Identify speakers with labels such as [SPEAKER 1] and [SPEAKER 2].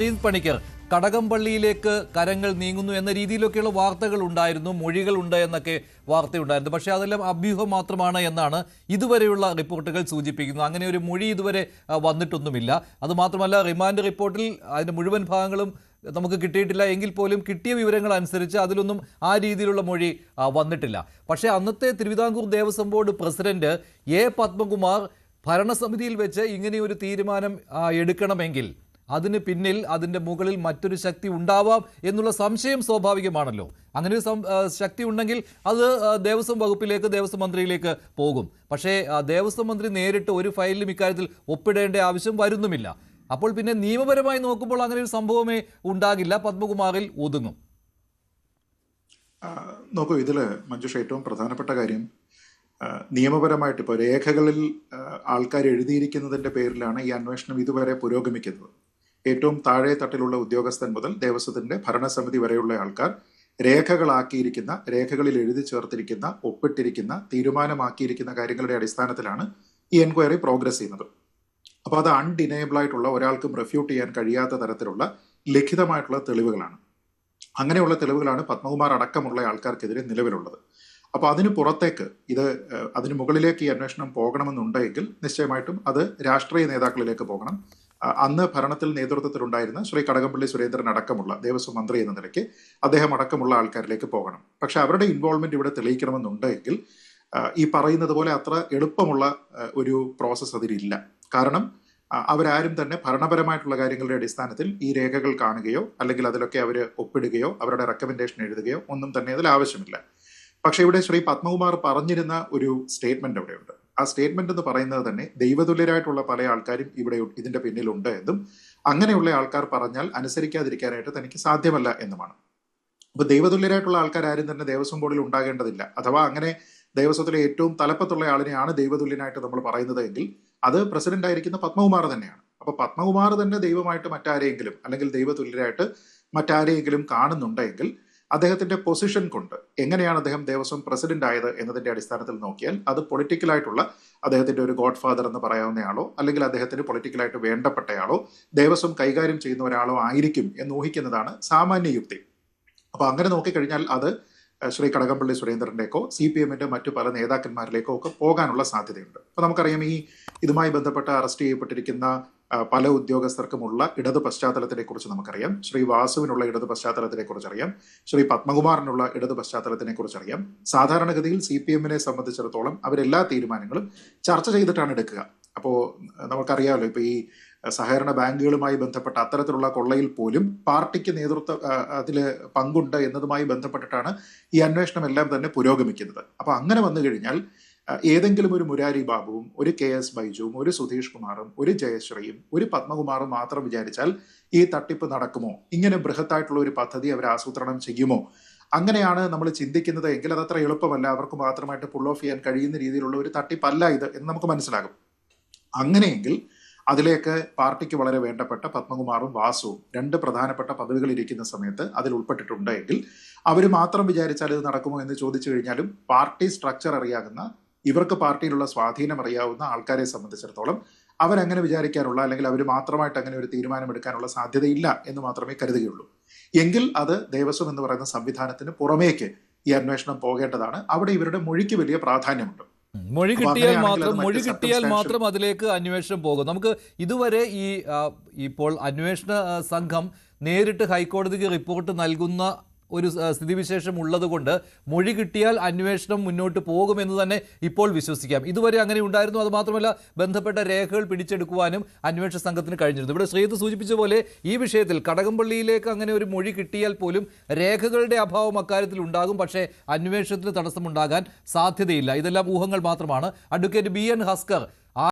[SPEAKER 1] ശ്രീജിത്ത് പണിക്കർ കടകംപള്ളിയിലേക്ക് കരങ്ങൾ നീങ്ങുന്നു എന്ന രീതിയിലൊക്കെയുള്ള വാർത്തകൾ ഉണ്ടായിരുന്നു, മൊഴികളുണ്ട് എന്നൊക്കെ വാർത്തയുണ്ടായിരുന്നു. പക്ഷേ അതെല്ലാം അഭ്യൂഹം മാത്രമാണ് എന്നാണ് ഇതുവരെയുള്ള റിപ്പോർട്ടുകൾ സൂചിപ്പിക്കുന്നത്. അങ്ങനെ ഒരു മൊഴി ഇതുവരെ വന്നിട്ടൊന്നുമില്ല. അതുമാത്രമല്ല, റിമാൻഡ് റിപ്പോർട്ടിൽ അതിൻ്റെ മുഴുവൻ ഭാഗങ്ങളും നമുക്ക് കിട്ടിയിട്ടില്ല എങ്കിൽ പോലും കിട്ടിയ വിവരങ്ങൾ അനുസരിച്ച് അതിലൊന്നും ആ രീതിയിലുള്ള മൊഴി വന്നിട്ടില്ല. പക്ഷേ അന്നത്തെ Thiruvithamkoor Devaswom board president A Padmakumar ഭരണസമിതിയിൽ വെച്ച് ഇങ്ങനെയൊരു തീരുമാനം എടുക്കണമെങ്കിൽ അതിന് പിന്നിൽ, അതിൻ്റെ മുകളിൽ മറ്റൊരു ശക്തി ഉണ്ടാവാം എന്നുള്ള സംശയം സ്വാഭാവികമാണല്ലോ. അങ്ങനെ ഒരു ശക്തി ഉണ്ടെങ്കിൽ അത് ദേവസ്വം വകുപ്പിലേക്ക്, ദേവസ്വം മന്ത്രിയിലേക്ക് പോകും. പക്ഷേ ദേവസ്വം മന്ത്രി നേരിട്ട് ഒരു ഫയലിലും ഇക്കാര്യത്തിൽ ഒപ്പിടേണ്ട ആവശ്യം വരുന്നുമില്ല. അപ്പോൾ പിന്നെ നിയമപരമായി നോക്കുമ്പോൾ അങ്ങനെ ഒരു സംഭവമേ ഉണ്ടാകില്ല, പത്മകുമാറിൽ ഒതുങ്ങും.
[SPEAKER 2] നോക്കൂ, ഇതിൽ മഞ്ജുഷ ഏറ്റവും പ്രധാനപ്പെട്ട കാര്യം, നിയമപരമായിട്ട് ഇപ്പോൾ രേഖകളിൽ ആൾക്കാർ എഴുതിയിരിക്കുന്നതിൻ്റെ പേരിലാണ് ഈ അന്വേഷണം ഇതുവരെ പുരോഗമിക്കുന്നത്. ഏറ്റവും താഴെ തട്ടിലുള്ള ഉദ്യോഗസ്ഥൻ മുതൽ ദേവസ്വത്തിന്റെ ഭരണസമിതി വരെയുള്ള ആൾക്കാർ രേഖകളാക്കിയിരിക്കുന്ന, രേഖകളിൽ എഴുതി ചേർത്തിരിക്കുന്ന, ഒപ്പിട്ടിരിക്കുന്ന, തീരുമാനമാക്കിയിരിക്കുന്ന കാര്യങ്ങളുടെ അടിസ്ഥാനത്തിലാണ് ഈ എൻക്വയറി പ്രോഗ്രസ് ചെയ്യുന്നത്. അപ്പോൾ അത് അൺഡിനയബിൾ ആയിട്ടുള്ള, ഒരാൾക്കും റെഫ്യൂട്ട് ചെയ്യാൻ കഴിയാത്ത തരത്തിലുള്ള ലിഖിതമായിട്ടുള്ള തെളിവുകളാണ്. അങ്ങനെയുള്ള തെളിവുകളാണ് പത്മകുമാർ അടക്കമുള്ള ആൾക്കാർക്കെതിരെ നിലവിലുള്ളത്. അപ്പോൾ അതിന് പുറത്തേക്ക് അതിന് മുകളിലേക്ക് ഈ അന്വേഷണം പോകണമെന്നുണ്ടെങ്കിൽ നിശ്ചയമായിട്ടും അത് രാഷ്ട്രീയ നേതാക്കളിലേക്ക് പോകണം. അന്ന് ഭരണത്തിൽ നേതൃത്വത്തിലുണ്ടായിരുന്ന ശ്രീ കടകംപള്ളി സുരേന്ദ്രൻ അടക്കമുള്ള ദേവസ്വം മന്ത്രി എന്ന നിലയ്ക്ക് അദ്ദേഹം അടക്കമുള്ള ആൾക്കാരിലേക്ക് പോകണം. പക്ഷെ അവരുടെ ഇൻവോൾവ്മെന്റ് ഇവിടെ തെളിയിക്കണമെന്നുണ്ടെങ്കിൽ ഈ പറയുന്നത് പോലെ അത്ര എളുപ്പമുള്ള ഒരു പ്രോസസ്സ് അതിലില്ല. കാരണം അവരാരും തന്നെ ഭരണപരമായിട്ടുള്ള കാര്യങ്ങളുടെ അടിസ്ഥാനത്തിൽ ഈ രേഖകൾ കാണുകയോ അല്ലെങ്കിൽ അതിലൊക്കെ അവർ ഒപ്പിടുകയോ അവരുടെ റെക്കമെൻഡേഷൻ എഴുതുകയോ ഒന്നും തന്നെ അതിൽ ആവശ്യമില്ല. പക്ഷെ ഇവിടെ ശ്രീ പത്മകുമാർ പറഞ്ഞിരുന്ന ഒരു സ്റ്റേറ്റ്മെന്റ് അവിടെയുണ്ട്. ആ സ്റ്റേറ്റ്മെന്റ് എന്ന് പറയുന്നത് തന്നെ ദൈവതുല്യരായിട്ടുള്ള പല ആൾക്കാരും ഇവിടെ ഇതിന്റെ പിന്നിലുണ്ട് എന്നും അങ്ങനെയുള്ള ആൾക്കാർ പറഞ്ഞാൽ അനുസരിക്കാതിരിക്കാനായിട്ട് തനിക്ക് സാധ്യമല്ല എന്നുമാണ്. അപ്പൊ ദൈവതുല്യരായിട്ടുള്ള ആൾക്കാർ ആരും തന്നെ ദേവസ്വം ബോർഡിൽ ഉണ്ടാകേണ്ടതില്ല. അഥവാ അങ്ങനെ ദേവസ്വത്തിലെ ഏറ്റവും തലപ്പത്തുള്ള ആളിനെയാണ് ദൈവതുല്യനായിട്ട് നമ്മൾ പറയുന്നത് എങ്കിൽ അത് പ്രസിഡന്റ് ആയിരിക്കുന്ന പത്മകുമാർ തന്നെയാണ്. അപ്പൊ പത്മകുമാർ തന്നെ ദൈവമായിട്ട് മറ്റാരെയെങ്കിലും അല്ലെങ്കിൽ ദൈവതുല്യരായിട്ട് മറ്റാരെയെങ്കിലും കാണുന്നുണ്ടെങ്കിൽ അദ്ദേഹത്തിന്റെ പൊസിഷൻ കൊണ്ട് എങ്ങനെയാണ് അദ്ദേഹം ദേവസ്വം പ്രസിഡന്റ് ആയത് എന്നതിന്റെ അടിസ്ഥാനത്തിൽ നോക്കിയാൽ അത് പൊളിറ്റിക്കലായിട്ടുള്ള, അദ്ദേഹത്തിന്റെ ഒരു ഗോഡ് ഫാദർ എന്ന് പറയാവുന്നയാളോ അല്ലെങ്കിൽ അദ്ദേഹത്തിന് പൊളിറ്റിക്കലായിട്ട് വേണ്ടപ്പെട്ടയാളോ ദേവസ്വം കൈകാര്യം ചെയ്യുന്ന ഒരാളോ ആയിരിക്കും എന്ന് ഊഹിക്കുന്നതാണ് സാമാന്യ യുക്തി. അപ്പൊ അങ്ങനെ നോക്കിക്കഴിഞ്ഞാൽ അത് ശ്രീ കടകംപള്ളി സുരേന്ദ്രന്റെക്കോ CPM-ന്റെ മറ്റു പല നേതാക്കന്മാരിലേക്കോ ഒക്കെ പോകാനുള്ള സാധ്യതയുണ്ട്. അപ്പൊ നമുക്കറിയാം, ഇതുമായി ബന്ധപ്പെട്ട് അറസ്റ്റ് ചെയ്യപ്പെട്ടിരിക്കുന്ന പല ഉദ്യോഗസ്ഥർക്കുമുള്ള ഇടത് പശ്ചാത്തലത്തിനെ കുറിച്ച് നമുക്കറിയാം. ശ്രീ വാസുവിനുള്ള ഇടത് പശ്ചാത്തലത്തിനെ കുറിച്ചറിയാം. ശ്രീ പത്മകുമാറിനുള്ള ഇടത് പശ്ചാത്തലത്തിനെ കുറിച്ചറിയാം. സാധാരണഗതിയിൽ CPM-നെ സംബന്ധിച്ചിടത്തോളം അവരെല്ലാ തീരുമാനങ്ങളും ചർച്ച ചെയ്തിട്ടാണ് എടുക്കുക. അപ്പോൾ നമുക്കറിയാമല്ലോ, ഇപ്പൊ ഈ സഹകരണ ബാങ്കുകളുമായി ബന്ധപ്പെട്ട അത്തരത്തിലുള്ള കൊള്ളയിൽ പോലും പാർട്ടിക്ക് അതിൽ പങ്കുണ്ട് എന്നതുമായി ബന്ധപ്പെട്ടിട്ടാണ് ഈ അന്വേഷണം എല്ലാം തന്നെ പുരോഗമിക്കുന്നത്. അപ്പൊ അങ്ങനെ വന്നു കഴിഞ്ഞാൽ ഏതെങ്കിലും ഒരു മുരാരി ബാബുവും ഒരു KS ബൈജുവും ഒരു സുധീഷ് കുമാറും ഒരു ജയശ്രീയും ഒരു പത്മകുമാറും മാത്രം വിചാരിച്ചാൽ ഈ തട്ടിപ്പ് നടക്കുമോ? ഇങ്ങനെ ബൃഹത്തായിട്ടുള്ള ഒരു പദ്ധതി അവർ ആസൂത്രണം ചെയ്യുമോ? അങ്ങനെയാണ് നമ്മൾ ചിന്തിക്കുന്നത് എങ്കിൽ അതത്ര എളുപ്പമല്ല. അവർക്ക് മാത്രമായിട്ട് പുൾ ഓഫ് ചെയ്യാൻ കഴിയുന്ന രീതിയിലുള്ള ഒരു തട്ടിപ്പല്ല ഇത് എന്ന് നമുക്ക് മനസ്സിലാകും. അങ്ങനെയെങ്കിൽ അതിലേക്ക് പാർട്ടിക്ക് വളരെ വേണ്ടപ്പെട്ട പത്മകുമാറും വാസുവും രണ്ട് പ്രധാനപ്പെട്ട പദവികൾ ഇരിക്കുന്ന സമയത്ത് അതിൽ ഉൾപ്പെട്ടിട്ടുണ്ട് എങ്കിൽ അവർ മാത്രം വിചാരിച്ചാൽ ഇത് നടക്കുമോ എന്ന് ചോദിച്ചു കഴിഞ്ഞാലും പാർട്ടി സ്ട്രക്ചർ അറിയാവുന്ന, ഇവർക്ക് പാർട്ടിയിലുള്ള സ്വാധീനം അറിയാവുന്ന ആൾക്കാരെ സംബന്ധിച്ചിടത്തോളം അവരങ്ങനെ വിചാരിക്കാനുള്ള, അല്ലെങ്കിൽ അവർ മാത്രമായിട്ട് അങ്ങനെ ഒരു തീരുമാനമെടുക്കാനുള്ള സാധ്യതയില്ല എന്ന് മാത്രമേ കരുതുകയുള്ളൂ. എങ്കിൽ അത് ദേവസ്വം എന്ന് പറയുന്ന സംവിധാനത്തിന് പുറമേക്ക് ഈ അന്വേഷണം പോകേണ്ടതാണ്. അവിടെ ഇവരുടെ മൊഴിക്ക് വലിയ പ്രാധാന്യമുണ്ട്.
[SPEAKER 1] മൊഴി കിട്ടിയാൽ മാത്രം അതിലേക്ക് അന്വേഷണം പോകും. നമുക്ക് ഇതുവരെ ഇപ്പോൾ അന്വേഷണ സംഘം നേരിട്ട് ഹൈക്കോടതിക്ക് റിപ്പോർട്ട് നൽകുന്ന ഒരു സ്ഥിതിവിശേഷം ഉള്ളതുകൊണ്ട് മൊഴി കിട്ടിയാൽ അന്വേഷണം മുന്നോട്ട് പോകുമെന്ന് തന്നെ ഇപ്പോൾ വിശ്വസിക്കാം. ഇതുവരെ അങ്ങനെ ഉണ്ടായിരുന്നു. അതുമാത്രമല്ല, ബന്ധപ്പെട്ട രേഖകൾ പിടിച്ചെടുക്കുവാനും അന്വേഷണ സംഘത്തിന് കഴിഞ്ഞിരുന്നു. ഇവിടെ ശ്രീജിത്ത് സൂചിപ്പിച്ച പോലെ ഈ വിഷയത്തിൽ കടകംപള്ളിയിലേക്ക് അങ്ങനെ ഒരു മൊഴി കിട്ടിയാൽ പോലും രേഖകളുടെ അഭാവം അക്കാര്യത്തിൽ ഉണ്ടാകും. പക്ഷേ അന്വേഷണത്തിന് തടസ്സമുണ്ടാകാൻ സാധ്യതയില്ല. ഇതെല്ലാം ഊഹങ്ങൾ മാത്രമാണ്. Advocate BN Haskar